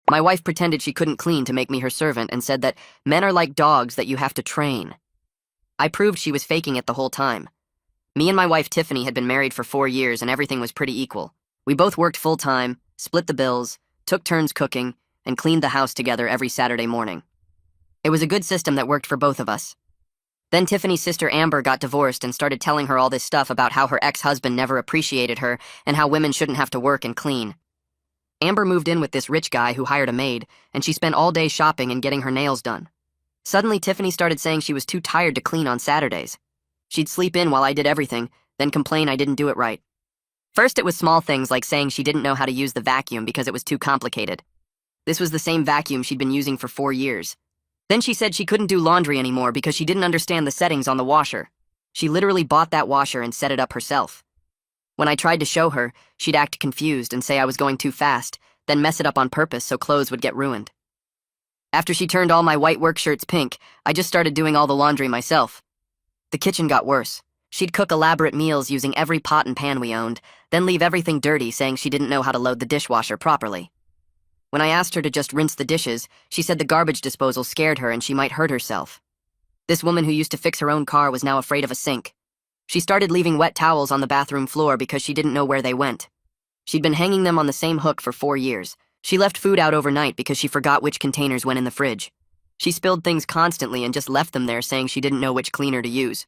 My wife pretended she couldn't clean to make me her servant and said that men are like dogs that you have to train. I proved she was faking it the whole time. Me and my wife Tiffany had been married for 4 years and everything was pretty equal. We both worked full-time, split the bills, took turns cooking, and cleaned the house together every Saturday morning. It was a good system that worked for both of us. Then Tiffany's sister Amber got divorced and started telling her all this stuff about how her ex-husband never appreciated her and how women shouldn't have to work and clean. Amber moved in with this rich guy who hired a maid, and she spent all day shopping and getting her nails done. Suddenly, Tiffany started saying she was too tired to clean on Saturdays. She'd sleep in while I did everything, then complain I didn't do it right. First, it was small things like saying she didn't know how to use the vacuum because it was too complicated. This was the same vacuum she'd been using for 4 years. Then she said she couldn't do laundry anymore because she didn't understand the settings on the washer. She literally bought that washer and set it up herself. When I tried to show her, she'd act confused and say I was going too fast, then mess it up on purpose so clothes would get ruined. After she turned all my white work shirts pink, I just started doing all the laundry myself. The kitchen got worse. She'd cook elaborate meals using every pot and pan we owned, then leave everything dirty saying she didn't know how to load the dishwasher properly. When I asked her to just rinse the dishes, she said the garbage disposal scared her and she might hurt herself. This woman who used to fix her own car was now afraid of a sink. She started leaving wet towels on the bathroom floor because she didn't know where they went. She'd been hanging them on the same hook for 4 years. She left food out overnight because she forgot which containers went in the fridge. She spilled things constantly and just left them there saying she didn't know which cleaner to use.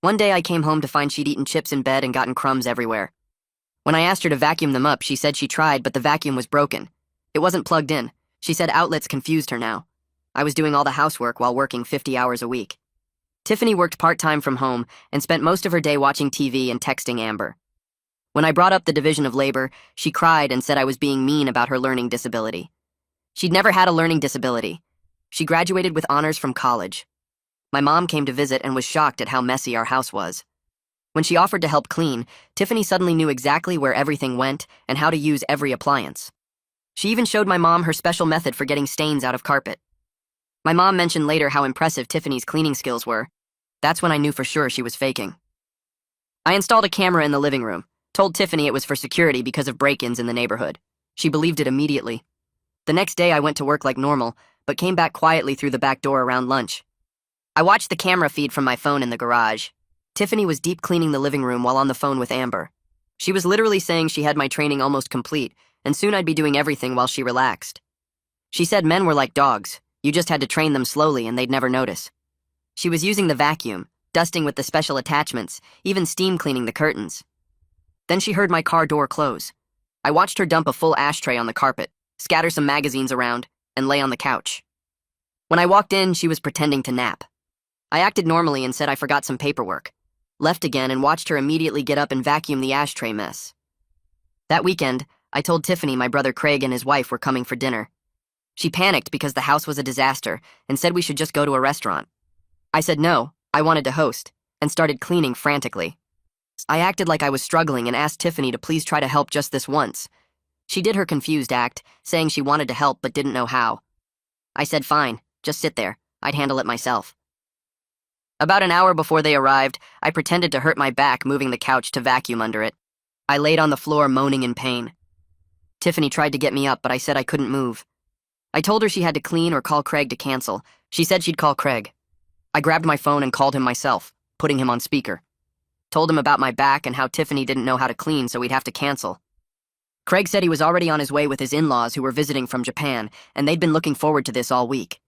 One day I came home to find she'd eaten chips in bed and gotten crumbs everywhere. When I asked her to vacuum them up, she said she tried, but the vacuum was broken. It wasn't plugged in. She said outlets confused her now. I was doing all the housework while working 50 hours a week. Tiffany worked part-time from home and spent most of her day watching TV and texting Amber. When I brought up the division of labor, she cried and said I was being mean about her learning disability. She'd never had a learning disability. She graduated with honors from college. My mom came to visit and was shocked at how messy our house was. When she offered to help clean, Tiffany suddenly knew exactly where everything went and how to use every appliance. She even showed my mom her special method for getting stains out of carpet. My mom mentioned later how impressive Tiffany's cleaning skills were. That's when I knew for sure she was faking. I installed a camera in the living room, told Tiffany it was for security because of break-ins in the neighborhood. She believed it immediately. The next day I went to work like normal, but came back quietly through the back door around lunch. I watched the camera feed from my phone in the garage. Tiffany was deep cleaning the living room while on the phone with Amber. She was literally saying she had my training almost complete, and soon I'd be doing everything while she relaxed. She said men were like dogs. You just had to train them slowly and they'd never notice. She was using the vacuum, dusting with the special attachments, even steam cleaning the curtains. Then she heard my car door close. I watched her dump a full ashtray on the carpet, scatter some magazines around, and lay on the couch. When I walked in, she was pretending to nap. I acted normally and said I forgot some paperwork, left again and watched her immediately get up and vacuum the ashtray mess. That weekend, I told Tiffany my brother Craig and his wife were coming for dinner. She panicked because the house was a disaster and said we should just go to a restaurant. I said no, I wanted to host, and started cleaning frantically. I acted like I was struggling and asked Tiffany to please try to help just this once. She did her confused act, saying she wanted to help but didn't know how. I said fine, just sit there, I'd handle it myself. About an hour before they arrived, I pretended to hurt my back moving the couch to vacuum under it. I laid on the floor moaning in pain. Tiffany tried to get me up, but I said I couldn't move. I told her she had to clean or call Craig to cancel. She said she'd call Craig. I grabbed my phone and called him myself, putting him on speaker. Told him about my back and how Tiffany didn't know how to clean, so we'd have to cancel. Craig said he was already on his way with his in-laws who were visiting from Japan, and they'd been looking forward to this all week.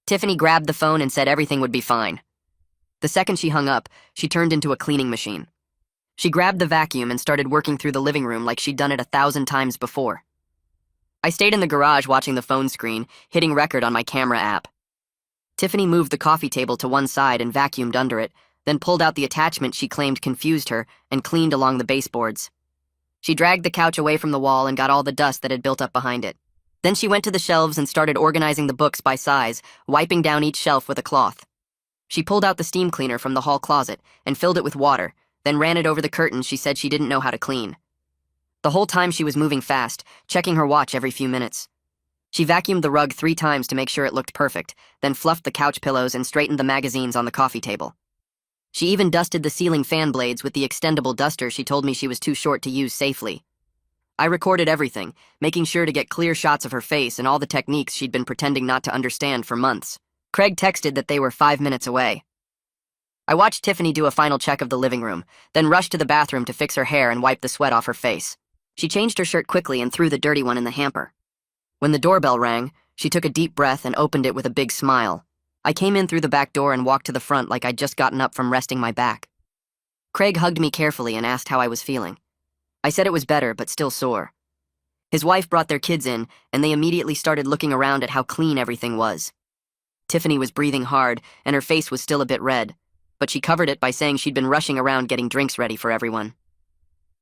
Tiffany grabbed the phone and said everything would be fine. The second she hung up, she turned into a cleaning machine. She grabbed the vacuum and started working through the living room like she'd done it 1,000 times before. I stayed in the garage watching the phone screen, hitting record on my camera app. Tiffany moved the coffee table to one side and vacuumed under it, then pulled out the attachment she claimed confused her and cleaned along the baseboards. She dragged the couch away from the wall and got all the dust that had built up behind it. Then she went to the shelves and started organizing the books by size, wiping down each shelf with a cloth. She pulled out the steam cleaner from the hall closet and filled it with water, then ran it over the curtains she said she didn't know how to clean. The whole time she was moving fast, checking her watch every few minutes. She vacuumed the rug 3 times to make sure it looked perfect, then fluffed the couch pillows and straightened the magazines on the coffee table. She even dusted the ceiling fan blades with the extendable duster she told me she was too short to use safely. I recorded everything, making sure to get clear shots of her face and all the techniques she'd been pretending not to understand for months. Craig texted that they were 5 minutes away. I watched Tiffany do a final check of the living room, then rushed to the bathroom to fix her hair and wipe the sweat off her face. She changed her shirt quickly and threw the dirty one in the hamper. When the doorbell rang, she took a deep breath and opened it with a big smile. I came in through the back door and walked to the front like I'd just gotten up from resting my back. Craig hugged me carefully and asked how I was feeling. I said it was better, but still sore. His wife brought their kids in, and they immediately started looking around at how clean everything was. Tiffany was breathing hard, and her face was still a bit red, but she covered it by saying she'd been rushing around getting drinks ready for everyone.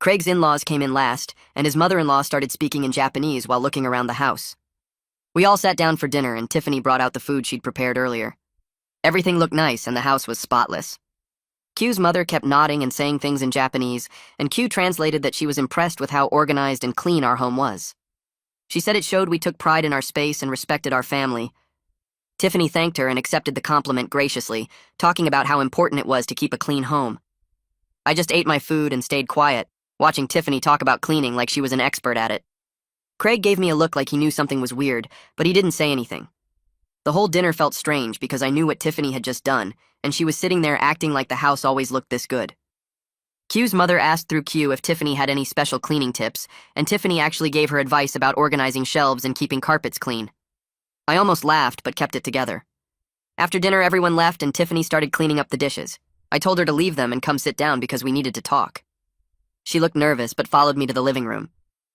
Craig's in-laws came in last, and his mother-in-law started speaking in Japanese while looking around the house. We all sat down for dinner, and Tiffany brought out the food she'd prepared earlier. Everything looked nice, and the house was spotless. Q's mother kept nodding and saying things in Japanese, and Q translated that she was impressed with how organized and clean our home was. She said it showed we took pride in our space and respected our family. Tiffany thanked her and accepted the compliment graciously, talking about how important it was to keep a clean home. I just ate my food and stayed quiet, watching Tiffany talk about cleaning like she was an expert at it. Craig gave me a look like he knew something was weird, but he didn't say anything. The whole dinner felt strange because I knew what Tiffany had just done, and she was sitting there acting like the house always looked this good. Q's mother asked through Q if Tiffany had any special cleaning tips, and Tiffany actually gave her advice about organizing shelves and keeping carpets clean. I almost laughed, but kept it together. After dinner, everyone left, and Tiffany started cleaning up the dishes. I told her to leave them and come sit down because we needed to talk. She looked nervous, but followed me to the living room.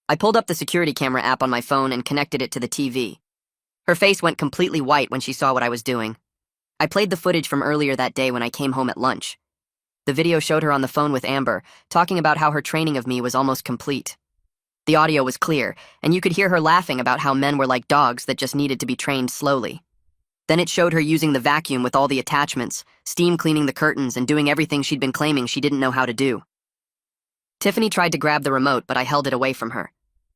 I pulled up the security camera app on my phone and connected it to the TV. Her face went completely white when she saw what I was doing. I played the footage from earlier that day when I came home at lunch. The video showed her on the phone with Amber, talking about how her training of me was almost complete. The audio was clear, and you could hear her laughing about how men were like dogs that just needed to be trained slowly. Then it showed her using the vacuum with all the attachments, steam cleaning the curtains, and doing everything she'd been claiming she didn't know how to do. Tiffany tried to grab the remote, but I held it away from her.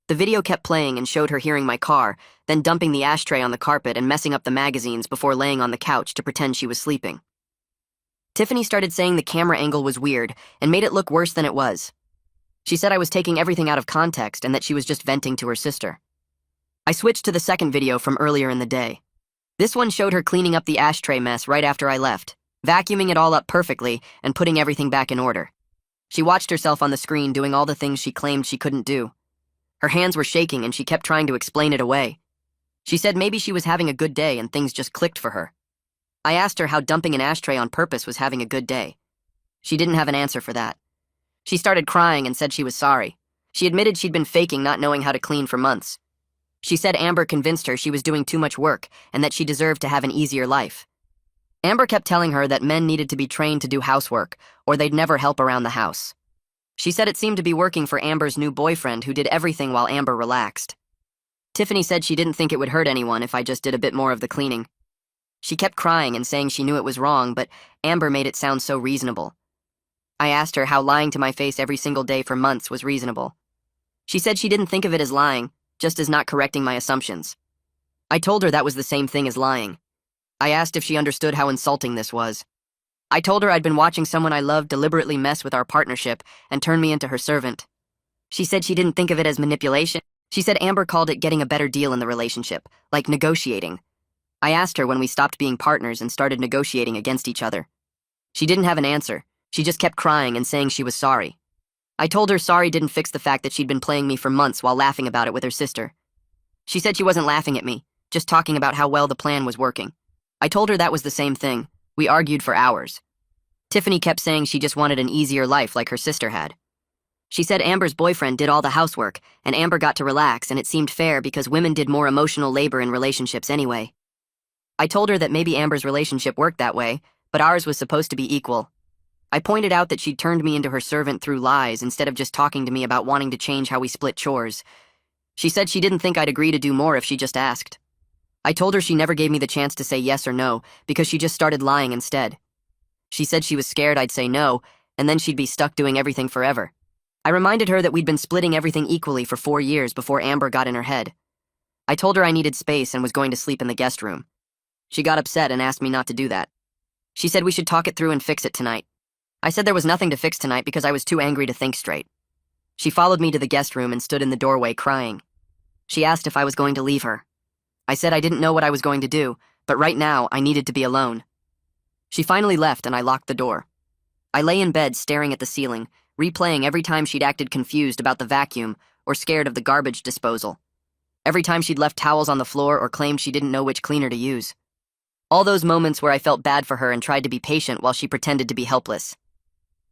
The video kept playing and showed her hearing my car, then dumping the ashtray on the carpet and messing up the magazines before laying on the couch to pretend she was sleeping. Tiffany started saying the camera angle was weird and made it look worse than it was. She said I was taking everything out of context and that she was just venting to her sister. I switched to the second video from earlier in the day. This one showed her cleaning up the ashtray mess right after I left, vacuuming it all up perfectly and putting everything back in order. She watched herself on the screen doing all the things she claimed she couldn't do. Her hands were shaking and she kept trying to explain it away. She said maybe she was having a good day and things just clicked for her. I asked her how dumping an ashtray on purpose was having a good day. She didn't have an answer for that. She started crying and said she was sorry. She admitted she'd been faking not knowing how to clean for months. She said Amber convinced her she was doing too much work and that she deserved to have an easier life. Amber kept telling her that men needed to be trained to do housework or they'd never help around the house. She said it seemed to be working for Amber's new boyfriend who did everything while Amber relaxed. Tiffany said she didn't think it would hurt anyone if I just did a bit more of the cleaning. She kept crying and saying she knew it was wrong, but Amber made it sound so reasonable. I asked her how lying to my face every single day for months was reasonable. She said she didn't think of it as lying, just as not correcting my assumptions. I told her that was the same thing as lying. I asked if she understood how insulting this was. I told her I'd been watching someone I loved deliberately mess with our partnership and turn me into her servant. She said she didn't think of it as manipulation. She said Amber called it getting a better deal in the relationship, like negotiating. I asked her when we stopped being partners and started negotiating against each other. She didn't have an answer. She just kept crying and saying she was sorry. I told her sorry didn't fix the fact that she'd been playing me for months while laughing about it with her sister. She said she wasn't laughing at me, just talking about how well the plan was working. I told her that was the same thing. We argued for hours. Tiffany kept saying she just wanted an easier life like her sister had. She said Amber's boyfriend did all the housework, and Amber got to relax, and it seemed fair because women did more emotional labor in relationships anyway. I told her that maybe Amber's relationship worked that way, but ours was supposed to be equal. I pointed out that she'd turned me into her servant through lies instead of just talking to me about wanting to change how we split chores. She said she didn't think I'd agree to do more if she just asked. I told her she never gave me the chance to say yes or no because she just started lying instead. She said she was scared I'd say no, and then she'd be stuck doing everything forever. I reminded her that we'd been splitting everything equally for 4 years before Amber got in her head. I told her I needed space and was going to sleep in the guest room. She got upset and asked me not to do that. She said we should talk it through and fix it tonight. I said there was nothing to fix tonight because I was too angry to think straight. She followed me to the guest room and stood in the doorway crying. She asked if I was going to leave her. I said I didn't know what I was going to do, but right now I needed to be alone. She finally left and I locked the door. I lay in bed staring at the ceiling, replaying every time she'd acted confused about the vacuum or scared of the garbage disposal. Every time she'd left towels on the floor or claimed she didn't know which cleaner to use. All those moments where I felt bad for her and tried to be patient while she pretended to be helpless.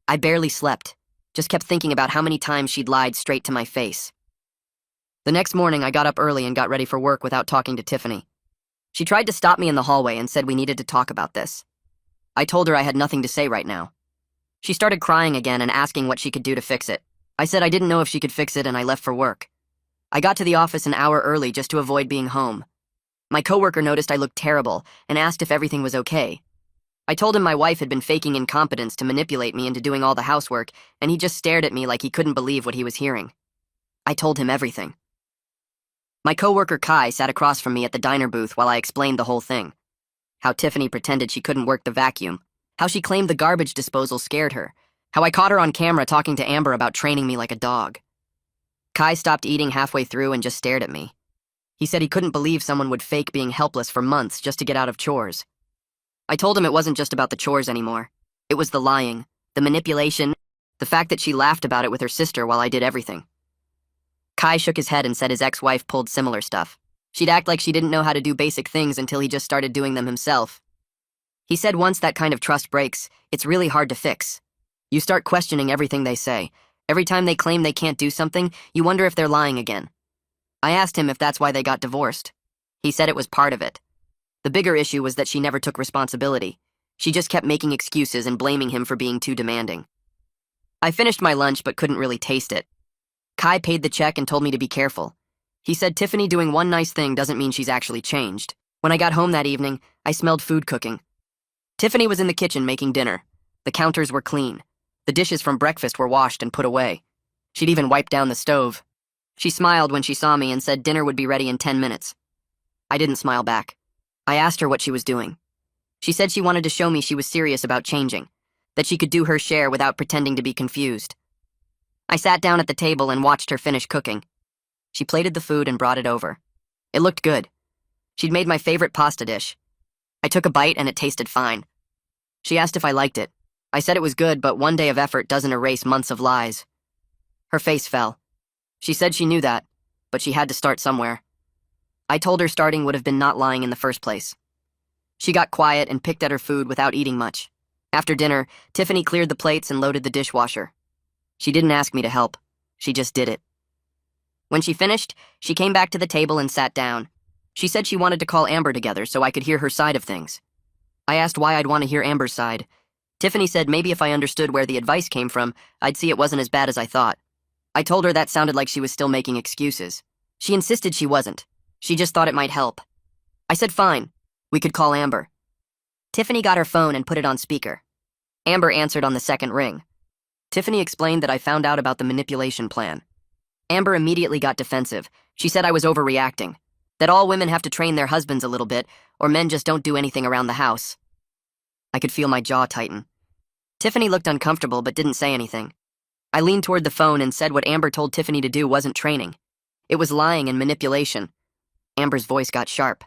I barely slept, just kept thinking about how many times she'd lied straight to my face. The next morning, I got up early and got ready for work without talking to Tiffany. She tried to stop me in the hallway and said we needed to talk about this. I told her I had nothing to say right now. She started crying again and asking what she could do to fix it. I said I didn't know if she could fix it and I left for work. I got to the office an hour early just to avoid being home. My coworker noticed I looked terrible and asked if everything was okay. I told him my wife had been faking incompetence to manipulate me into doing all the housework, and he just stared at me like he couldn't believe what he was hearing. I told him everything. My coworker Kai sat across from me at the diner booth while I explained the whole thing. How Tiffany pretended she couldn't work the vacuum. How she claimed the garbage disposal scared her. How I caught her on camera talking to Amber about training me like a dog. Kai stopped eating halfway through and just stared at me. He said he couldn't believe someone would fake being helpless for months just to get out of chores. I told him it wasn't just about the chores anymore. It was the lying, the manipulation, the fact that she laughed about it with her sister while I did everything. Kai shook his head and said his ex-wife pulled similar stuff. She'd act like she didn't know how to do basic things until he just started doing them himself. He said once that kind of trust breaks, it's really hard to fix. You start questioning everything they say. Every time they claim they can't do something, you wonder if they're lying again. I asked him if that's why they got divorced. He said it was part of it. The bigger issue was that she never took responsibility. She just kept making excuses and blaming him for being too demanding. I finished my lunch but couldn't really taste it. Kai paid the check and told me to be careful. He said Tiffany doing one nice thing doesn't mean she's actually changed. When I got home that evening, I smelled food cooking. Tiffany was in the kitchen making dinner. The counters were clean. The dishes from breakfast were washed and put away. She'd even wiped down the stove. She smiled when she saw me and said dinner would be ready in 10 minutes. I didn't smile back. I asked her what she was doing. She said she wanted to show me she was serious about changing, that she could do her share without pretending to be confused. I sat down at the table and watched her finish cooking. She plated the food and brought it over. It looked good. She'd made my favorite pasta dish. I took a bite and it tasted fine. She asked if I liked it. I said it was good, but one day of effort doesn't erase months of lies. Her face fell. She said she knew that, but she had to start somewhere. I told her starting would have been not lying in the first place. She got quiet and picked at her food without eating much. After dinner, Tiffany cleared the plates and loaded the dishwasher. She didn't ask me to help. She just did it. When she finished, she came back to the table and sat down. She said she wanted to call Amber together so I could hear her side of things. I asked why I'd want to hear Amber's side. Tiffany said maybe if I understood where the advice came from, I'd see it wasn't as bad as I thought. I told her that sounded like she was still making excuses. She insisted she wasn't. She just thought it might help. I said fine. We could call Amber. Tiffany got her phone and put it on speaker. Amber answered on the second ring. Tiffany explained that I found out about the manipulation plan. Amber immediately got defensive. She said I was overreacting, that all women have to train their husbands a little bit, or men just don't do anything around the house. I could feel my jaw tighten. Tiffany looked uncomfortable but didn't say anything. I leaned toward the phone and said what Amber told Tiffany to do wasn't training. It was lying and manipulation. Amber's voice got sharp.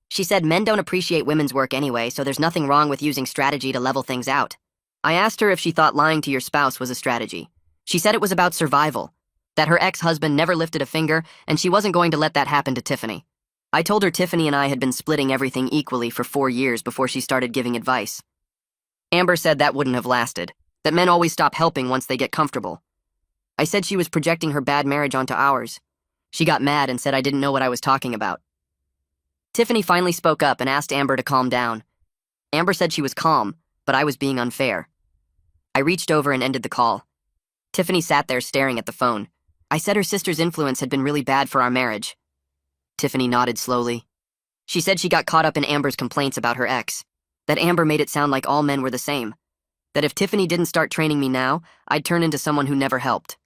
She said men don't appreciate women's work anyway, so there's nothing wrong with using strategy to level things out. I asked her if she thought lying to your spouse was a strategy. She said it was about survival, that her ex-husband never lifted a finger, and she wasn't going to let that happen to Tiffany. I told her Tiffany and I had been splitting everything equally for 4 years before she started giving advice. Amber said that wouldn't have lasted, that men always stop helping once they get comfortable. I said she was projecting her bad marriage onto ours. She got mad and said I didn't know what I was talking about. Tiffany finally spoke up and asked Amber to calm down. Amber said she was calm, but I was being unfair. I reached over and ended the call. Tiffany sat there staring at the phone. I said her sister's influence had been really bad for our marriage. Tiffany nodded slowly. She said she got caught up in Amber's complaints about her ex, that Amber made it sound like all men were the same, that if Tiffany didn't start training me now, I'd turn into someone who never helped.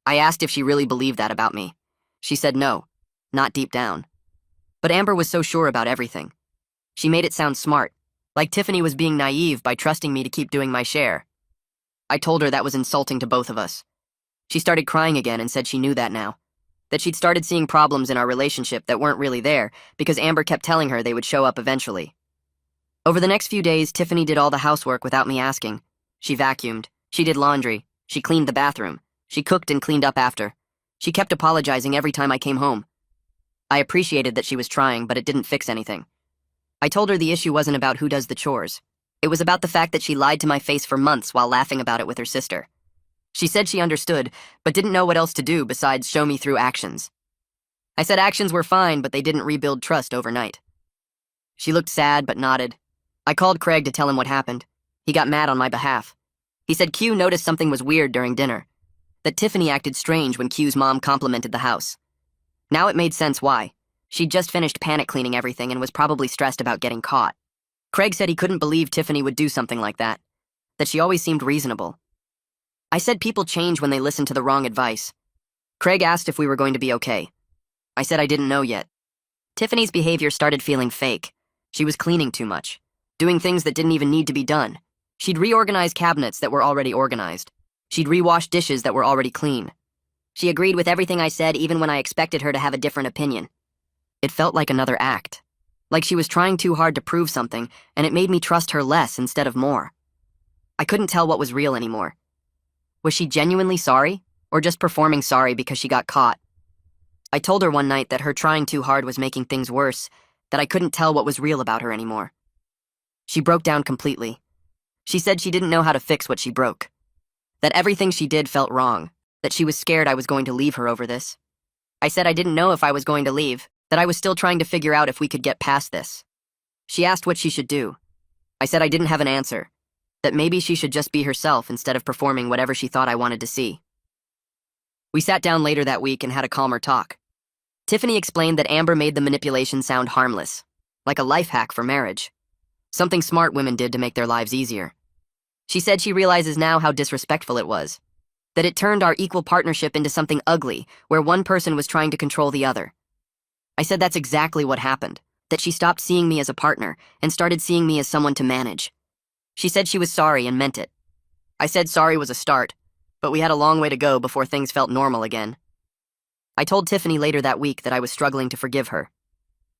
I asked if she really believed that about me. She said no, not deep down. But Amber was so sure about everything. She made it sound smart, like Tiffany was being naive by trusting me to keep doing my share. I told her that was insulting to both of us. She started crying again and said she knew that now. That she'd started seeing problems in our relationship that weren't really there because Amber kept telling her they would show up eventually. Over the next few days, Tiffany did all the housework without me asking. She vacuumed. She did laundry. She cleaned the bathroom. She cooked and cleaned up after. She kept apologizing every time I came home. I appreciated that she was trying, but it didn't fix anything. I told her the issue wasn't about who does the chores. It was about the fact that she lied to my face for months while laughing about it with her sister. She said she understood, but didn't know what else to do besides show me through actions. I said actions were fine, but they didn't rebuild trust overnight. She looked sad, but nodded. I called Craig to tell him what happened. He got mad on my behalf. He said Q noticed something was weird during dinner, that Tiffany acted strange when Q's mom complimented the house. Now it made sense why. She'd just finished panic cleaning everything and was probably stressed about getting caught. Craig said he couldn't believe Tiffany would do something like that she always seemed reasonable. I said people change when they listen to the wrong advice. Craig asked if we were going to be okay. I said I didn't know yet. Tiffany's behavior started feeling fake. She was cleaning too much, doing things that didn't even need to be done. She'd reorganize cabinets that were already organized. She'd rewash dishes that were already clean. She agreed with everything I said even when I expected her to have a different opinion. It felt like another act. Like she was trying too hard to prove something, and it made me trust her less instead of more. I couldn't tell what was real anymore. Was she genuinely sorry, or just performing sorry because she got caught? I told her one night that her trying too hard was making things worse, that I couldn't tell what was real about her anymore. She broke down completely. She said she didn't know how to fix what she broke. That everything she did felt wrong, that she was scared I was going to leave her over this. I said I didn't know if I was going to leave, that I was still trying to figure out if we could get past this. She asked what she should do. I said I didn't have an answer, that maybe she should just be herself instead of performing whatever she thought I wanted to see. We sat down later that week and had a calmer talk. Tiffany explained that Amber made the manipulation sound harmless, like a life hack for marriage, something smart women did to make their lives easier. She said she realizes now how disrespectful it was, that it turned our equal partnership into something ugly where one person was trying to control the other. I said that's exactly what happened, that she stopped seeing me as a partner and started seeing me as someone to manage. She said she was sorry and meant it. I said sorry was a start, but we had a long way to go before things felt normal again. I told Tiffany later that week that I was struggling to forgive her.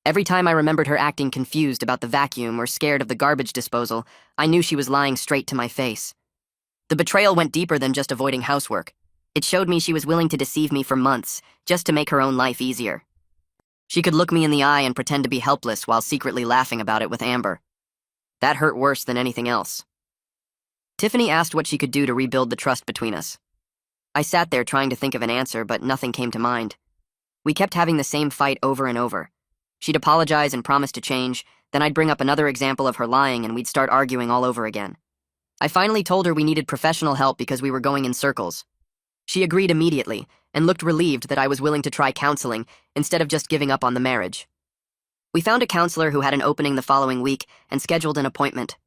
Every time I remembered her acting confused about the vacuum or scared of the garbage disposal, I knew she was lying straight to my face. The betrayal went deeper than just avoiding housework. It showed me she was willing to deceive me for months, just to make her own life easier. She could look me in the eye and pretend to be helpless while secretly laughing about it with Amber. That hurt worse than anything else. Tiffany asked what she could do to rebuild the trust between us. I sat there trying to think of an answer, but nothing came to mind. We kept having the same fight over and over. She'd apologize and promise to change, then I'd bring up another example of her lying and we'd start arguing all over again. I finally told her we needed professional help because we were going in circles. She agreed immediately and looked relieved that I was willing to try counseling instead of just giving up on the marriage. We found a counselor who had an opening the following week and scheduled an appointment.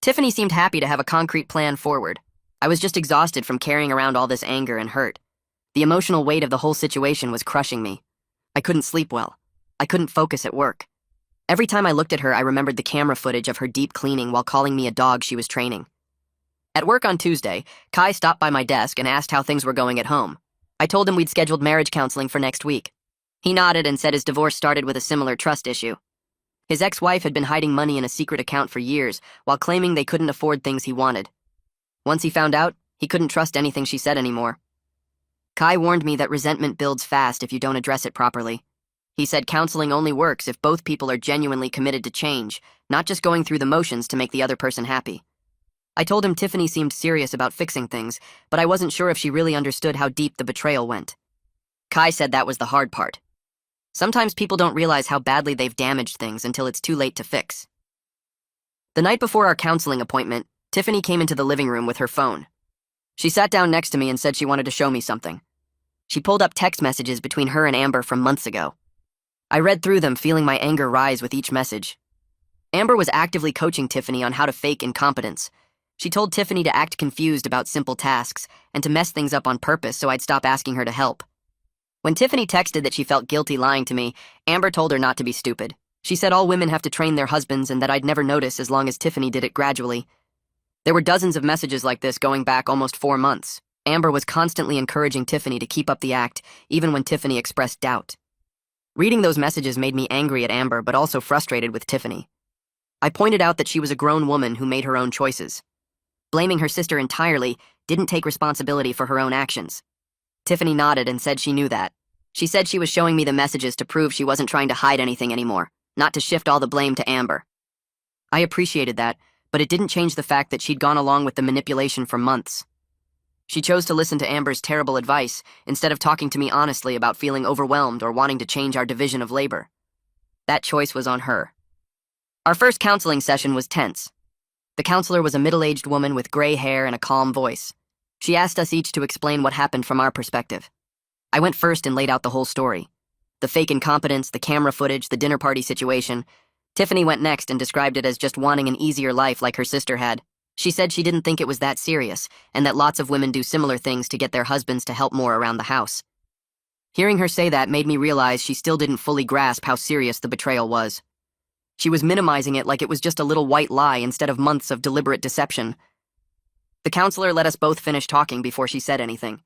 Tiffany seemed happy to have a concrete plan forward. I was just exhausted from carrying around all this anger and hurt. The emotional weight of the whole situation was crushing me. I couldn't sleep well. I couldn't focus at work. Every time I looked at her, I remembered the camera footage of her deep cleaning while calling me a dog she was training. At work on Tuesday, Kai stopped by my desk and asked how things were going at home. I told him we'd scheduled marriage counseling for next week. He nodded and said his divorce started with a similar trust issue. His ex-wife had been hiding money in a secret account for years while claiming they couldn't afford things he wanted. Once he found out, he couldn't trust anything she said anymore. Kai warned me that resentment builds fast if you don't address it properly. He said counseling only works if both people are genuinely committed to change, not just going through the motions to make the other person happy. I told him Tiffany seemed serious about fixing things, but I wasn't sure if she really understood how deep the betrayal went. Kai said that was the hard part. Sometimes people don't realize how badly they've damaged things until it's too late to fix. The night before our counseling appointment, Tiffany came into the living room with her phone. She sat down next to me and said she wanted to show me something. She pulled up text messages between her and Amber from months ago. I read through them, feeling my anger rise with each message. Amber was actively coaching Tiffany on how to fake incompetence. She told Tiffany to act confused about simple tasks and to mess things up on purpose so I'd stop asking her to help. When Tiffany texted that she felt guilty lying to me, Amber told her not to be stupid. She said all women have to train their husbands and that I'd never notice as long as Tiffany did it gradually. There were dozens of messages like this going back almost 4 months. Amber was constantly encouraging Tiffany to keep up the act, even when Tiffany expressed doubt. Reading those messages made me angry at Amber, but also frustrated with Tiffany. I pointed out that she was a grown woman who made her own choices. Blaming her sister entirely didn't take responsibility for her own actions. Tiffany nodded and said she knew that. She said she was showing me the messages to prove she wasn't trying to hide anything anymore, not to shift all the blame to Amber. I appreciated that, but it didn't change the fact that she'd gone along with the manipulation for months. She chose to listen to Amber's terrible advice instead of talking to me honestly about feeling overwhelmed or wanting to change our division of labor. That choice was on her. Our first counseling session was tense. The counselor was a middle-aged woman with gray hair and a calm voice. She asked us each to explain what happened from our perspective. I went first and laid out the whole story. The fake incompetence, the camera footage, the dinner party situation. Tiffany went next and described it as just wanting an easier life like her sister had. She said she didn't think it was that serious, and that lots of women do similar things to get their husbands to help more around the house. Hearing her say that made me realize she still didn't fully grasp how serious the betrayal was. She was minimizing it like it was just a little white lie instead of months of deliberate deception. The counselor let us both finish talking before she said anything.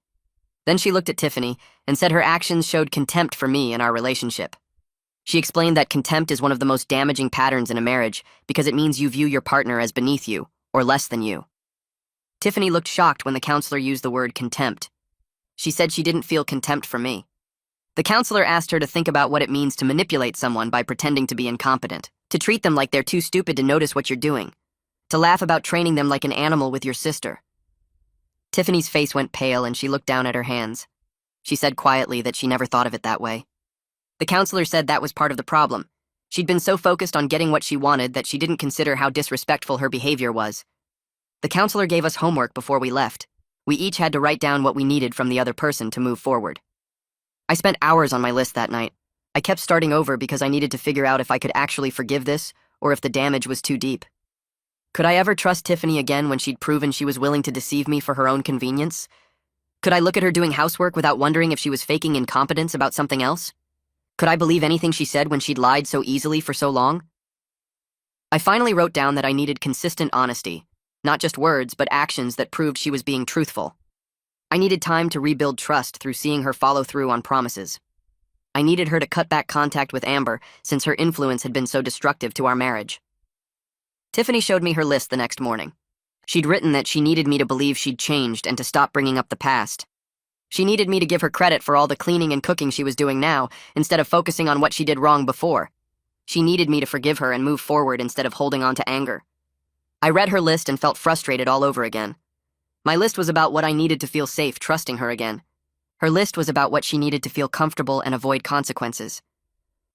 Then she looked at Tiffany and said her actions showed contempt for me and our relationship. She explained that contempt is one of the most damaging patterns in a marriage because it means you view your partner as beneath you, or less than you. Tiffany looked shocked when the counselor used the word contempt. She said she didn't feel contempt for me. The counselor asked her to think about what it means to manipulate someone by pretending to be incompetent, to treat them like they're too stupid to notice what you're doing, to laugh about training them like an animal with your sister. Tiffany's face went pale and she looked down at her hands. She said quietly that she never thought of it that way. The counselor said that was part of the problem. She'd been so focused on getting what she wanted that she didn't consider how disrespectful her behavior was. The counselor gave us homework before we left. We each had to write down what we needed from the other person to move forward. I spent hours on my list that night. I kept starting over because I needed to figure out if I could actually forgive this or if the damage was too deep. Could I ever trust Tiffany again when she'd proven she was willing to deceive me for her own convenience? Could I look at her doing housework without wondering if she was faking incompetence about something else? Could I believe anything she said when she'd lied so easily for so long? I finally wrote down that I needed consistent honesty, not just words, but actions that proved she was being truthful. I needed time to rebuild trust through seeing her follow through on promises. I needed her to cut back contact with Amber since her influence had been so destructive to our marriage. Tiffany showed me her list the next morning. She'd written that she needed me to believe she'd changed and to stop bringing up the past. She needed me to give her credit for all the cleaning and cooking she was doing now, instead of focusing on what she did wrong before. She needed me to forgive her and move forward instead of holding on to anger. I read her list and felt frustrated all over again. My list was about what I needed to feel safe trusting her again. Her list was about what she needed to feel comfortable and avoid consequences.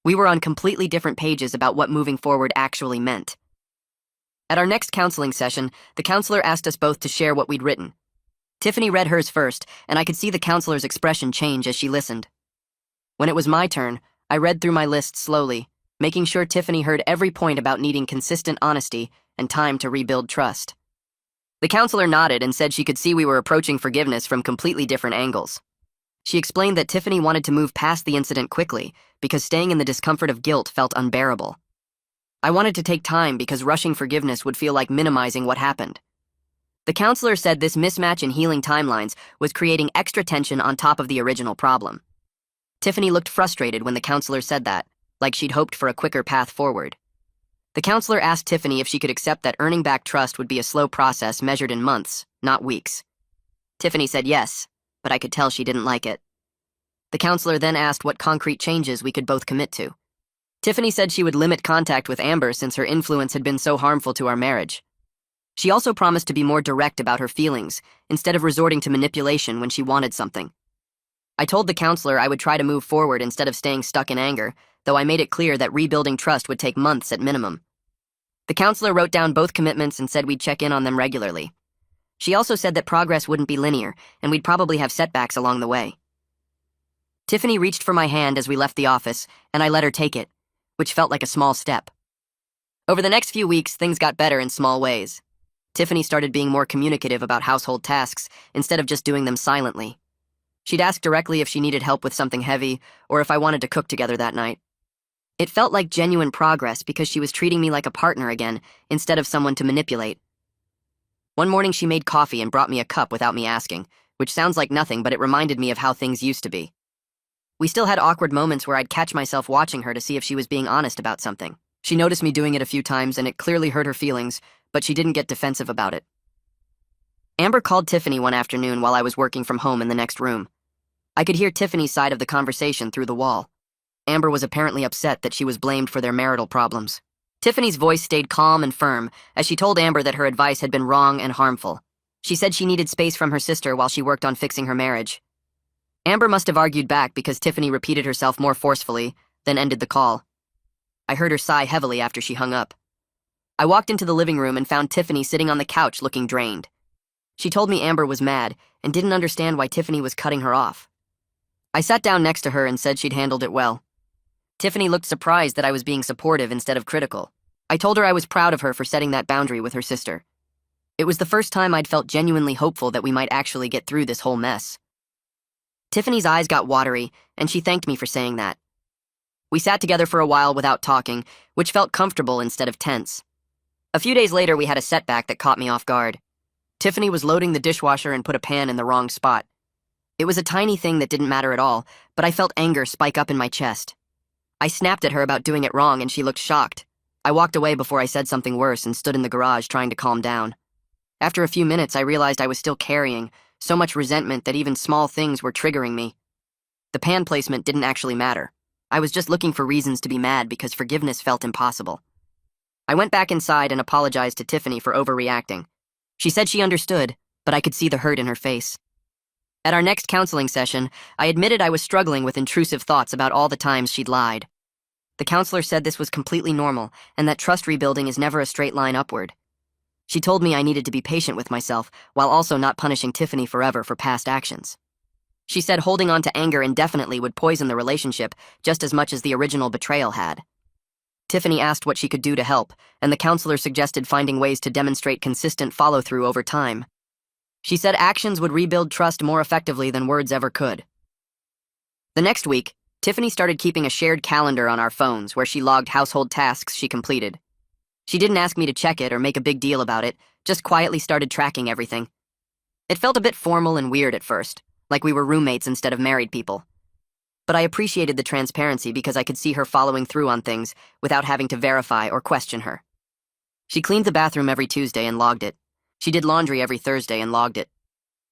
We were on completely different pages about what moving forward actually meant. At our next counseling session, the counselor asked us both to share what we'd written. Tiffany read hers first, and I could see the counselor's expression change as she listened. When it was my turn, I read through my list slowly, making sure Tiffany heard every point about needing consistent honesty and time to rebuild trust. The counselor nodded and said she could see we were approaching forgiveness from completely different angles. She explained that Tiffany wanted to move past the incident quickly because staying in the discomfort of guilt felt unbearable. I wanted to take time because rushing forgiveness would feel like minimizing what happened. The counselor said this mismatch in healing timelines was creating extra tension on top of the original problem. Tiffany looked frustrated when the counselor said that, like she'd hoped for a quicker path forward. The counselor asked Tiffany if she could accept that earning back trust would be a slow process measured in months, not weeks. Tiffany said yes, but I could tell she didn't like it. The counselor then asked what concrete changes we could both commit to. Tiffany said she would limit contact with Amber since her influence had been so harmful to our marriage. She also promised to be more direct about her feelings, instead of resorting to manipulation when she wanted something. I told the counselor I would try to move forward instead of staying stuck in anger, though I made it clear that rebuilding trust would take months at minimum. The counselor wrote down both commitments and said we'd check in on them regularly. She also said that progress wouldn't be linear, and we'd probably have setbacks along the way. Tiffany reached for my hand as we left the office, and I let her take it, which felt like a small step. Over the next few weeks, things got better in small ways. Tiffany started being more communicative about household tasks instead of just doing them silently. She'd ask directly if she needed help with something heavy or if I wanted to cook together that night. It felt like genuine progress because she was treating me like a partner again instead of someone to manipulate. One morning she made coffee and brought me a cup without me asking, which sounds like nothing, but it reminded me of how things used to be. We still had awkward moments where I'd catch myself watching her to see if she was being honest about something. She noticed me doing it a few times, and it clearly hurt her feelings, but she didn't get defensive about it. Amber called Tiffany one afternoon while I was working from home in the next room. I could hear Tiffany's side of the conversation through the wall. Amber was apparently upset that she was blamed for their marital problems. Tiffany's voice stayed calm and firm as she told Amber that her advice had been wrong and harmful. She said she needed space from her sister while she worked on fixing her marriage. Amber must have argued back because Tiffany repeated herself more forcefully, then ended the call. I heard her sigh heavily after she hung up. I walked into the living room and found Tiffany sitting on the couch looking drained. She told me Amber was mad and didn't understand why Tiffany was cutting her off. I sat down next to her and said she'd handled it well. Tiffany looked surprised that I was being supportive instead of critical. I told her I was proud of her for setting that boundary with her sister. It was the first time I'd felt genuinely hopeful that we might actually get through this whole mess. Tiffany's eyes got watery, and she thanked me for saying that. We sat together for a while without talking, which felt comfortable instead of tense. A few days later, we had a setback that caught me off guard. Tiffany was loading the dishwasher and put a pan in the wrong spot. It was a tiny thing that didn't matter at all, but I felt anger spike up in my chest. I snapped at her about doing it wrong, and she looked shocked. I walked away before I said something worse and stood in the garage trying to calm down. After a few minutes, I realized I was still carrying so much resentment that even small things were triggering me. The pan placement didn't actually matter. I was just looking for reasons to be mad because forgiveness felt impossible. I went back inside and apologized to Tiffany for overreacting. She said she understood, but I could see the hurt in her face. At our next counseling session, I admitted I was struggling with intrusive thoughts about all the times she'd lied. The counselor said this was completely normal and that trust rebuilding is never a straight line upward. She told me I needed to be patient with myself while also not punishing Tiffany forever for past actions. She said holding on to anger indefinitely would poison the relationship just as much as the original betrayal had. Tiffany asked what she could do to help, and the counselor suggested finding ways to demonstrate consistent follow-through over time. She said actions would rebuild trust more effectively than words ever could. The next week, Tiffany started keeping a shared calendar on our phones where she logged household tasks she completed. She didn't ask me to check it or make a big deal about it, just quietly started tracking everything. It felt a bit formal and weird at first, like we were roommates instead of married people. But I appreciated the transparency because I could see her following through on things without having to verify or question her. She cleaned the bathroom every Tuesday and logged it. She did laundry every Thursday and logged it.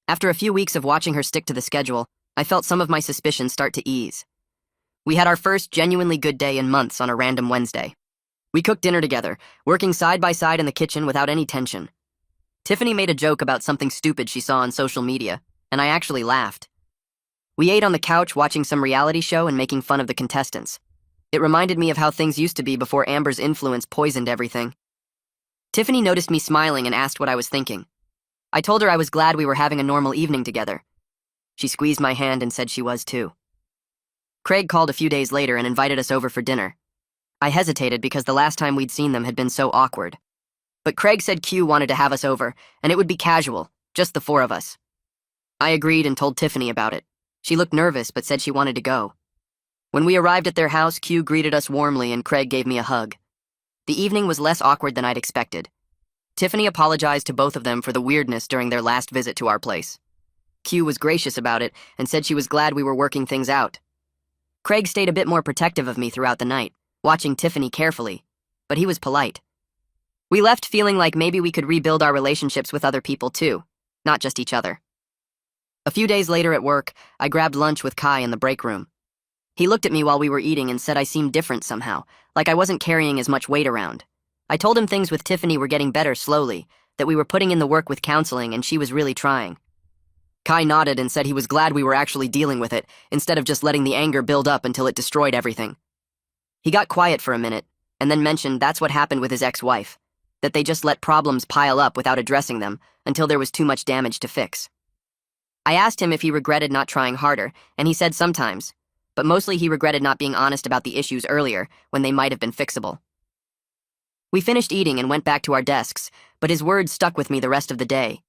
After a few weeks of watching her stick to the schedule, I felt some of my suspicions start to ease. We had our first genuinely good day in months on a random Wednesday. We cooked dinner together, working side by side in the kitchen without any tension. Tiffany made a joke about something stupid she saw on social media, and I actually laughed. We ate on the couch watching some reality show and making fun of the contestants. It reminded me of how things used to be before Amber's influence poisoned everything. Tiffany noticed me smiling and asked what I was thinking. I told her I was glad we were having a normal evening together. She squeezed my hand and said she was too. Craig called a few days later and invited us over for dinner. I hesitated because the last time we'd seen them had been so awkward. But Craig said Q wanted to have us over, and it would be casual, just the four of us. I agreed and told Tiffany about it. She looked nervous but said she wanted to go. When we arrived at their house, Q greeted us warmly and Craig gave me a hug. The evening was less awkward than I'd expected. Tiffany apologized to both of them for the weirdness during their last visit to our place. Q was gracious about it and said she was glad we were working things out. Craig stayed a bit more protective of me throughout the night, watching Tiffany carefully, but he was polite. We left feeling like maybe we could rebuild our relationships with other people too, not just each other. A few days later at work, I grabbed lunch with Kai in the break room. He looked at me while we were eating and said I seemed different somehow, like I wasn't carrying as much weight around. I told him things with Tiffany were getting better slowly, that we were putting in the work with counseling and she was really trying. Kai nodded and said he was glad we were actually dealing with it, instead of just letting the anger build up until it destroyed everything. He got quiet for a minute, and then mentioned that's what happened with his ex-wife, that they just let problems pile up without addressing them until there was too much damage to fix. I asked him if he regretted not trying harder, and he said sometimes, but mostly he regretted not being honest about the issues earlier when they might have been fixable. We finished eating and went back to our desks, but his words stuck with me the rest of the day.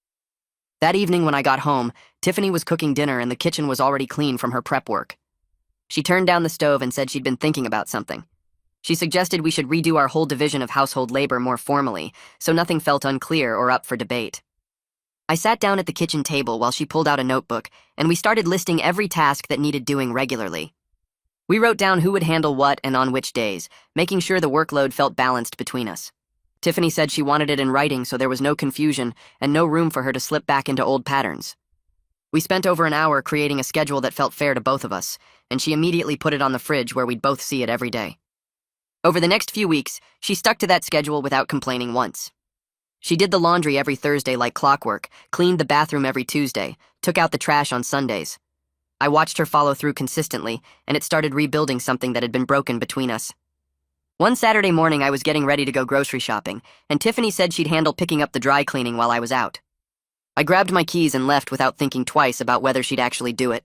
That evening when I got home, Tiffany was cooking dinner and the kitchen was already clean from her prep work. She turned down the stove and said she'd been thinking about something. She suggested we should redo our whole division of household labor more formally, so nothing felt unclear or up for debate. I sat down at the kitchen table while she pulled out a notebook, and we started listing every task that needed doing regularly. We wrote down who would handle what and on which days, making sure the workload felt balanced between us. Tiffany said she wanted it in writing so there was no confusion and no room for her to slip back into old patterns. We spent over an hour creating a schedule that felt fair to both of us, and she immediately put it on the fridge where we'd both see it every day. Over the next few weeks, she stuck to that schedule without complaining once. She did the laundry every Thursday like clockwork, cleaned the bathroom every Tuesday, took out the trash on Sundays. I watched her follow through consistently, and it started rebuilding something that had been broken between us. One Saturday morning, I was getting ready to go grocery shopping, and Tiffany said she'd handle picking up the dry cleaning while I was out. I grabbed my keys and left without thinking twice about whether she'd actually do it.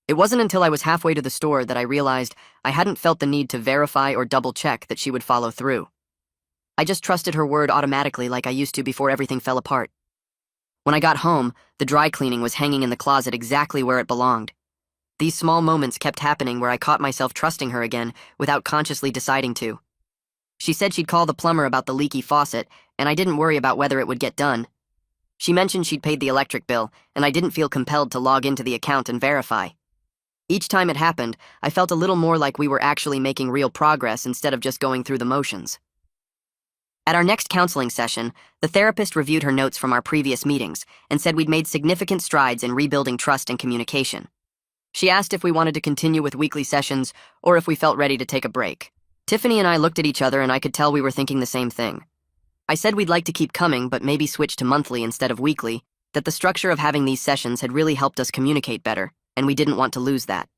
It wasn't until I was halfway to the store that I realized I hadn't felt the need to verify or double-check that she would follow through. I just trusted her word automatically like I used to before everything fell apart. When I got home, the dry cleaning was hanging in the closet exactly where it belonged. These small moments kept happening where I caught myself trusting her again without consciously deciding to. She said she'd call the plumber about the leaky faucet, and I didn't worry about whether it would get done. She mentioned she'd paid the electric bill, and I didn't feel compelled to log into the account and verify. Each time it happened, I felt a little more like we were actually making real progress instead of just going through the motions. At our next counseling session, the therapist reviewed her notes from our previous meetings and said we'd made significant strides in rebuilding trust and communication. She asked if we wanted to continue with weekly sessions or if we felt ready to take a break. Tiffany and I looked at each other and I could tell we were thinking the same thing. I said we'd like to keep coming but maybe switch to monthly instead of weekly, that the structure of having these sessions had really helped us communicate better, and we didn't want to lose that.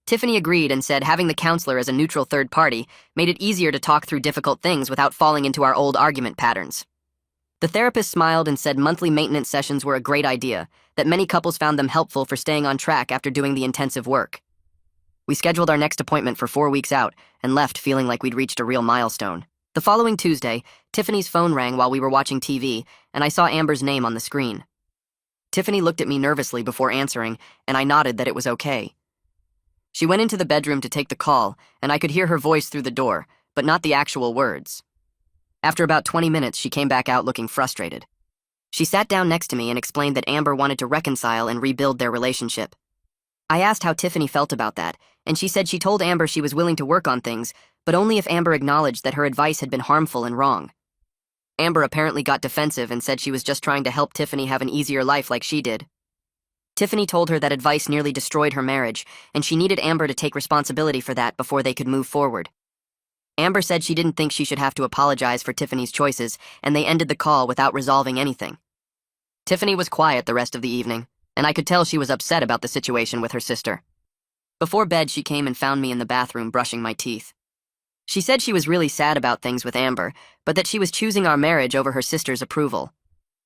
Tiffany agreed and said having the counselor as a neutral third party made it easier to talk through difficult things without falling into our old argument patterns. The therapist smiled and said monthly maintenance sessions were a great idea, that many couples found them helpful for staying on track after doing the intensive work. We scheduled our next appointment for 4 weeks out and left feeling like we'd reached a real milestone. The following Tuesday, Tiffany's phone rang while we were watching TV, and I saw Amber's name on the screen. Tiffany looked at me nervously before answering, and I nodded that it was okay. She went into the bedroom to take the call, and I could hear her voice through the door, but not the actual words. After about 20 minutes, she came back out looking frustrated. She sat down next to me and explained that Amber wanted to reconcile and rebuild their relationship. I asked how Tiffany felt about that, and she said she told Amber she was willing to work on things, but only if Amber acknowledged that her advice had been harmful and wrong. Amber apparently got defensive and said she was just trying to help Tiffany have an easier life like she did. Tiffany told her that advice nearly destroyed her marriage, and she needed Amber to take responsibility for that before they could move forward. Amber said she didn't think she should have to apologize for Tiffany's choices, and they ended the call without resolving anything. Tiffany was quiet the rest of the evening, and I could tell she was upset about the situation with her sister. Before bed, she came and found me in the bathroom brushing my teeth. She said she was really sad about things with Amber, but that she was choosing our marriage over her sister's approval.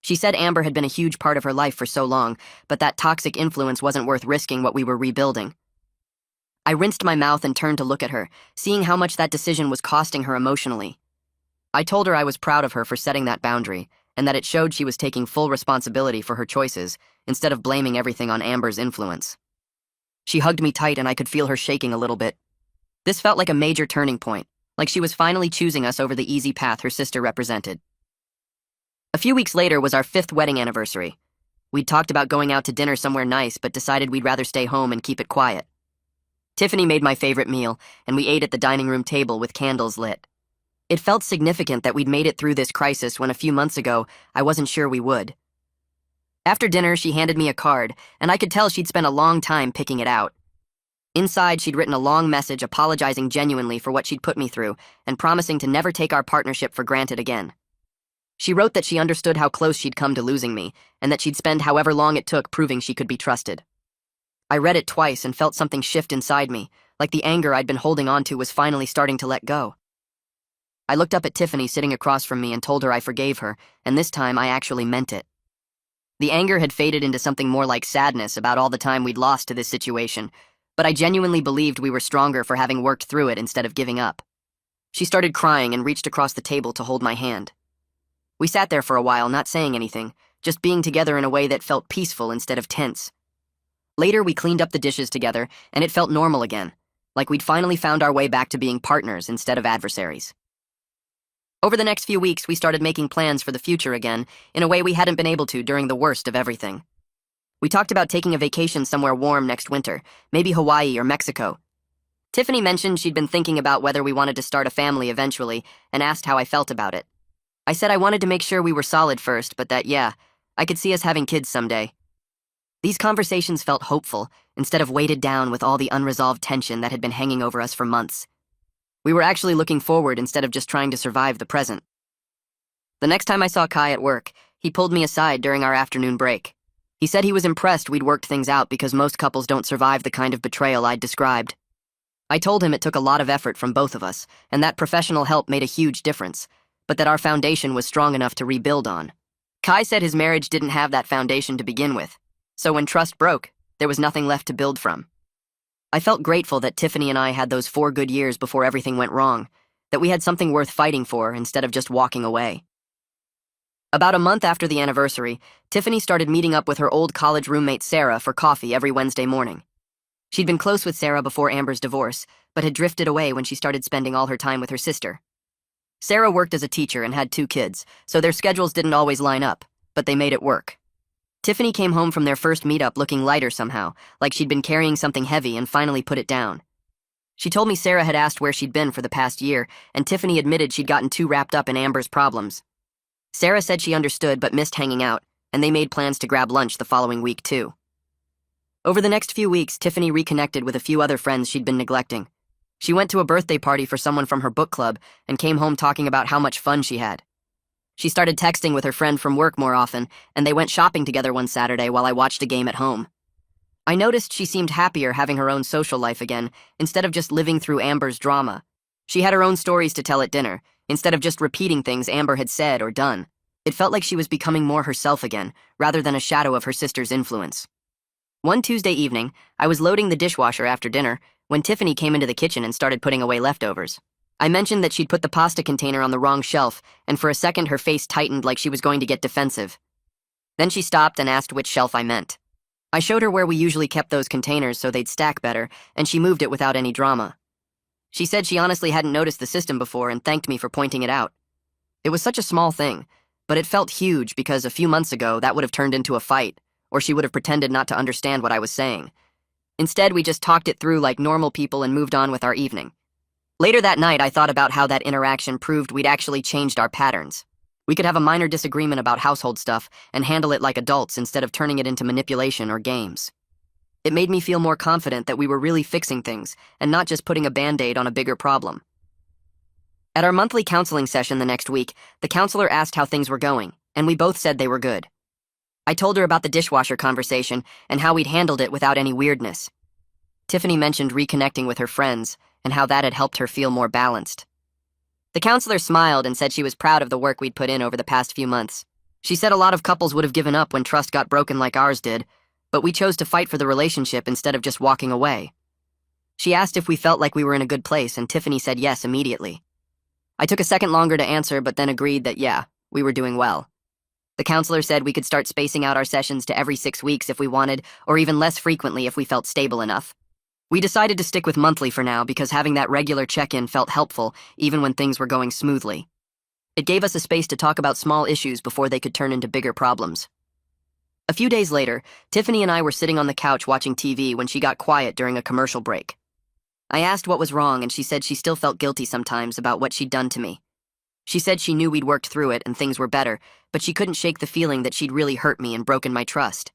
She said Amber had been a huge part of her life for so long, but that toxic influence wasn't worth risking what we were rebuilding. I rinsed my mouth and turned to look at her, seeing how much that decision was costing her emotionally. I told her I was proud of her for setting that boundary, and that it showed she was taking full responsibility for her choices, instead of blaming everything on Amber's influence. She hugged me tight and I could feel her shaking a little bit. This felt like a major turning point, like she was finally choosing us over the easy path her sister represented. A few weeks later was our 5th wedding anniversary. We'd talked about going out to dinner somewhere nice, but decided we'd rather stay home and keep it quiet. Tiffany made my favorite meal, and we ate at the dining room table with candles lit. It felt significant that we'd made it through this crisis when a few months ago, I wasn't sure we would. After dinner, she handed me a card, and I could tell she'd spent a long time picking it out. Inside, she'd written a long message apologizing genuinely for what she'd put me through and promising to never take our partnership for granted again. She wrote that she understood how close she'd come to losing me, and that she'd spend however long it took proving she could be trusted. I read it twice and felt something shift inside me, like the anger I'd been holding on to was finally starting to let go. I looked up at Tiffany sitting across from me and told her I forgave her, and this time I actually meant it. The anger had faded into something more like sadness about all the time we'd lost to this situation, but I genuinely believed we were stronger for having worked through it instead of giving up. She started crying and reached across the table to hold my hand. We sat there for a while, not saying anything, just being together in a way that felt peaceful instead of tense. Later, we cleaned up the dishes together, and it felt normal again, like we'd finally found our way back to being partners instead of adversaries. Over the next few weeks, we started making plans for the future again, in a way we hadn't been able to during the worst of everything. We talked about taking a vacation somewhere warm next winter, maybe Hawaii or Mexico. Tiffany mentioned she'd been thinking about whether we wanted to start a family eventually, and asked how I felt about it. I said I wanted to make sure we were solid first, but that, yeah, I could see us having kids someday. These conversations felt hopeful, instead of weighted down with all the unresolved tension that had been hanging over us for months. We were actually looking forward instead of just trying to survive the present. The next time I saw Kai at work, he pulled me aside during our afternoon break. He said he was impressed we'd worked things out because most couples don't survive the kind of betrayal I'd described. I told him it took a lot of effort from both of us, and that professional help made a huge difference, but that our foundation was strong enough to rebuild on. Kai said his marriage didn't have that foundation to begin with, so when trust broke, there was nothing left to build from. I felt grateful that Tiffany and I had those 4 good years before everything went wrong, that we had something worth fighting for instead of just walking away. About a month after the anniversary, Tiffany started meeting up with her old college roommate Sarah for coffee every Wednesday morning. She'd been close with Sarah before Amber's divorce, but had drifted away when she started spending all her time with her sister. Sarah worked as a teacher and had 2 kids, so their schedules didn't always line up, but they made it work. Tiffany came home from their first meetup looking lighter somehow, like she'd been carrying something heavy and finally put it down. She told me Sarah had asked where she'd been for the past year, and Tiffany admitted she'd gotten too wrapped up in Amber's problems. Sarah said she understood but missed hanging out, and they made plans to grab lunch the following week too. Over the next few weeks, Tiffany reconnected with a few other friends she'd been neglecting. She went to a birthday party for someone from her book club and came home talking about how much fun she had. She started texting with her friend from work more often, and they went shopping together one Saturday while I watched a game at home. I noticed she seemed happier having her own social life again, instead of just living through Amber's drama. She had her own stories to tell at dinner, instead of just repeating things Amber had said or done. It felt like she was becoming more herself again, rather than a shadow of her sister's influence. One Tuesday evening, I was loading the dishwasher after dinner when Tiffany came into the kitchen and started putting away leftovers. I mentioned that she'd put the pasta container on the wrong shelf, and for a second her face tightened like she was going to get defensive. Then she stopped and asked which shelf I meant. I showed her where we usually kept those containers so they'd stack better, and she moved it without any drama. She said she honestly hadn't noticed the system before and thanked me for pointing it out. It was such a small thing, but it felt huge because a few months ago that would have turned into a fight, or she would have pretended not to understand what I was saying. Instead, we just talked it through like normal people and moved on with our evening. Later that night, I thought about how that interaction proved we'd actually changed our patterns. We could have a minor disagreement about household stuff and handle it like adults instead of turning it into manipulation or games. It made me feel more confident that we were really fixing things and not just putting a Band-Aid on a bigger problem. At our monthly counseling session the next week, the counselor asked how things were going, and we both said they were good. I told her about the dishwasher conversation and how we'd handled it without any weirdness. Tiffany mentioned reconnecting with her friends and how that had helped her feel more balanced. The counselor smiled and said she was proud of the work we'd put in over the past few months. She said a lot of couples would have given up when trust got broken like ours did, but we chose to fight for the relationship instead of just walking away. She asked if we felt like we were in a good place, and Tiffany said yes immediately. I took a second longer to answer, but then agreed that yeah, we were doing well. The counselor said we could start spacing out our sessions to every 6 weeks if we wanted, or even less frequently if we felt stable enough. We decided to stick with monthly for now because having that regular check-in felt helpful even when things were going smoothly. It gave us a space to talk about small issues before they could turn into bigger problems. A few days later, Tiffany and I were sitting on the couch watching TV when she got quiet during a commercial break. I asked what was wrong, and she said she still felt guilty sometimes about what she'd done to me. She said she knew we'd worked through it and things were better, but she couldn't shake the feeling that she'd really hurt me and broken my trust.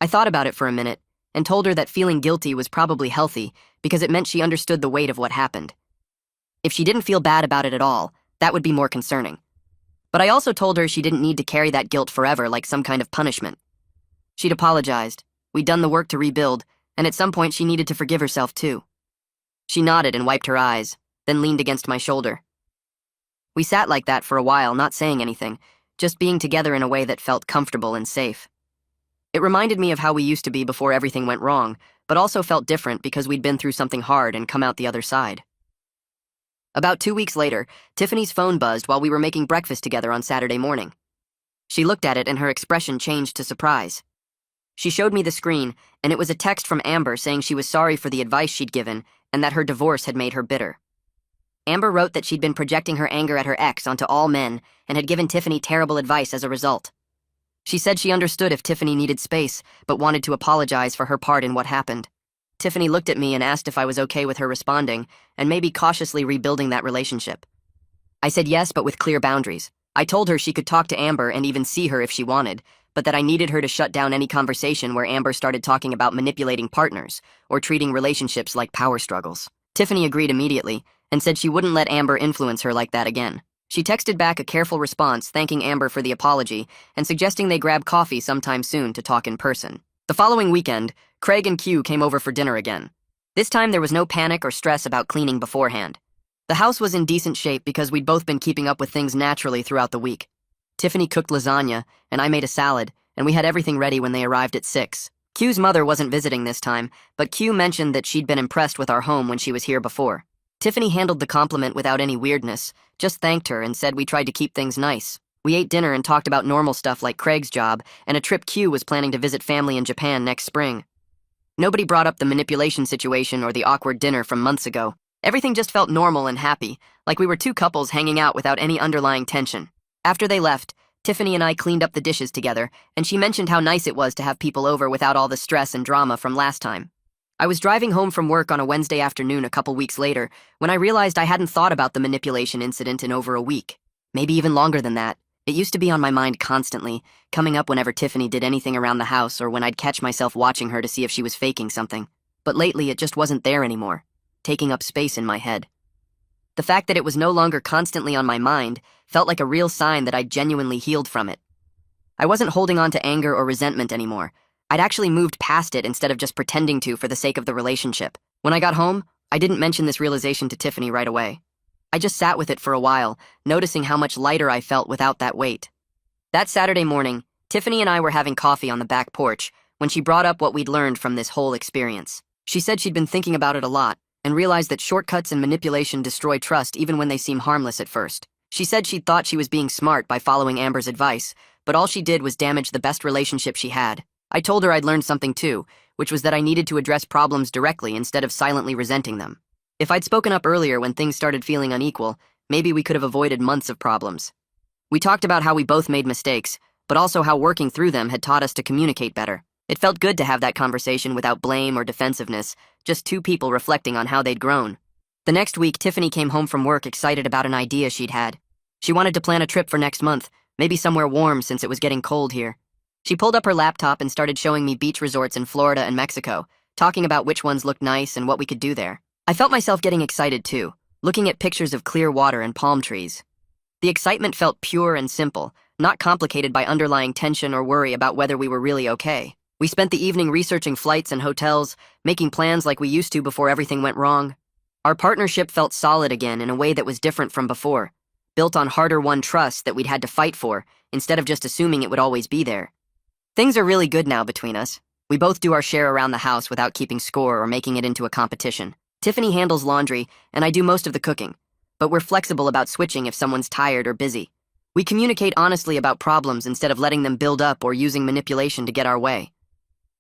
I thought about it for a minute and told her that feeling guilty was probably healthy because it meant she understood the weight of what happened. If she didn't feel bad about it at all, that would be more concerning. But I also told her she didn't need to carry that guilt forever like some kind of punishment. She'd apologized, we'd done the work to rebuild, and at some point she needed to forgive herself too. She nodded and wiped her eyes, then leaned against my shoulder. We sat like that for a while, not saying anything, just being together in a way that felt comfortable and safe. It reminded me of how we used to be before everything went wrong, but also felt different because we'd been through something hard and come out the other side. About 2 weeks later, Tiffany's phone buzzed while we were making breakfast together on Saturday morning. She looked at it and her expression changed to surprise. She showed me the screen, and it was a text from Amber saying she was sorry for the advice she'd given and that her divorce had made her bitter. Amber wrote that she'd been projecting her anger at her ex onto all men and had given Tiffany terrible advice as a result. She said she understood if Tiffany needed space, but wanted to apologize for her part in what happened. Tiffany looked at me and asked if I was okay with her responding and maybe cautiously rebuilding that relationship. I said yes, but with clear boundaries. I told her she could talk to Amber and even see her if she wanted, but that I needed her to shut down any conversation where Amber started talking about manipulating partners or treating relationships like power struggles. Tiffany agreed immediately and said she wouldn't let Amber influence her like that again. She texted back a careful response thanking Amber for the apology and suggesting they grab coffee sometime soon to talk in person. The following weekend, Craig and Q came over for dinner again. This time there was no panic or stress about cleaning beforehand. The house was in decent shape because we'd both been keeping up with things naturally throughout the week. Tiffany cooked lasagna, and I made a salad, and we had everything ready when they arrived at 6. Q's mother wasn't visiting this time, but Q mentioned that she'd been impressed with our home when she was here before. Tiffany handled the compliment without any weirdness, just thanked her and said we tried to keep things nice. We ate dinner and talked about normal stuff like Craig's job and a trip Q was planning to visit family in Japan next spring. Nobody brought up the manipulation situation or the awkward dinner from months ago. Everything just felt normal and happy, like we were two couples hanging out without any underlying tension. After they left, Tiffany and I cleaned up the dishes together, and she mentioned how nice it was to have people over without all the stress and drama from last time. I was driving home from work on a Wednesday afternoon a couple weeks later when I realized I hadn't thought about the manipulation incident in over a week. Maybe even longer than that. It used to be on my mind constantly, coming up whenever Tiffany did anything around the house or when I'd catch myself watching her to see if she was faking something. But lately it just wasn't there anymore, taking up space in my head. The fact that it was no longer constantly on my mind felt like a real sign that I'd genuinely healed from it. I wasn't holding on to anger or resentment anymore. I'd actually moved past it instead of just pretending to for the sake of the relationship. When I got home, I didn't mention this realization to Tiffany right away. I just sat with it for a while, noticing how much lighter I felt without that weight. That Saturday morning, Tiffany and I were having coffee on the back porch when she brought up what we'd learned from this whole experience. She said she'd been thinking about it a lot and realized that shortcuts and manipulation destroy trust even when they seem harmless at first. She said she'd thought she was being smart by following Amber's advice, but all she did was damage the best relationship she had. I told her I'd learned something too, which was that I needed to address problems directly instead of silently resenting them. If I'd spoken up earlier when things started feeling unequal, maybe we could have avoided months of problems. We talked about how we both made mistakes, but also how working through them had taught us to communicate better. It felt good to have that conversation without blame or defensiveness, just two people reflecting on how they'd grown. The next week, Tiffany came home from work excited about an idea she'd had. She wanted to plan a trip for next month, maybe somewhere warm since it was getting cold here. She pulled up her laptop and started showing me beach resorts in Florida and Mexico, talking about which ones looked nice and what we could do there. I felt myself getting excited too, looking at pictures of clear water and palm trees. The excitement felt pure and simple, not complicated by underlying tension or worry about whether we were really okay. We spent the evening researching flights and hotels, making plans like we used to before everything went wrong. Our partnership felt solid again in a way that was different from before, built on harder-won trust that we'd had to fight for, instead of just assuming it would always be there. Things are really good now between us. We both do our share around the house without keeping score or making it into a competition. Tiffany handles laundry, and I do most of the cooking, but we're flexible about switching if someone's tired or busy. We communicate honestly about problems instead of letting them build up or using manipulation to get our way.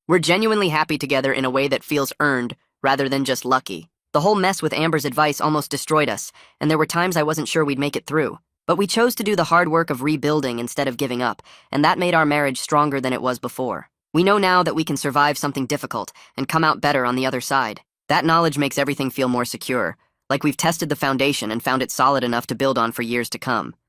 We're genuinely happy together in a way that feels earned rather than just lucky. The whole mess with Amber's advice almost destroyed us, and there were times I wasn't sure we'd make it through. But we chose to do the hard work of rebuilding instead of giving up, and that made our marriage stronger than it was before. We know now that we can survive something difficult and come out better on the other side. That knowledge makes everything feel more secure, like we've tested the foundation and found it solid enough to build on for years to come.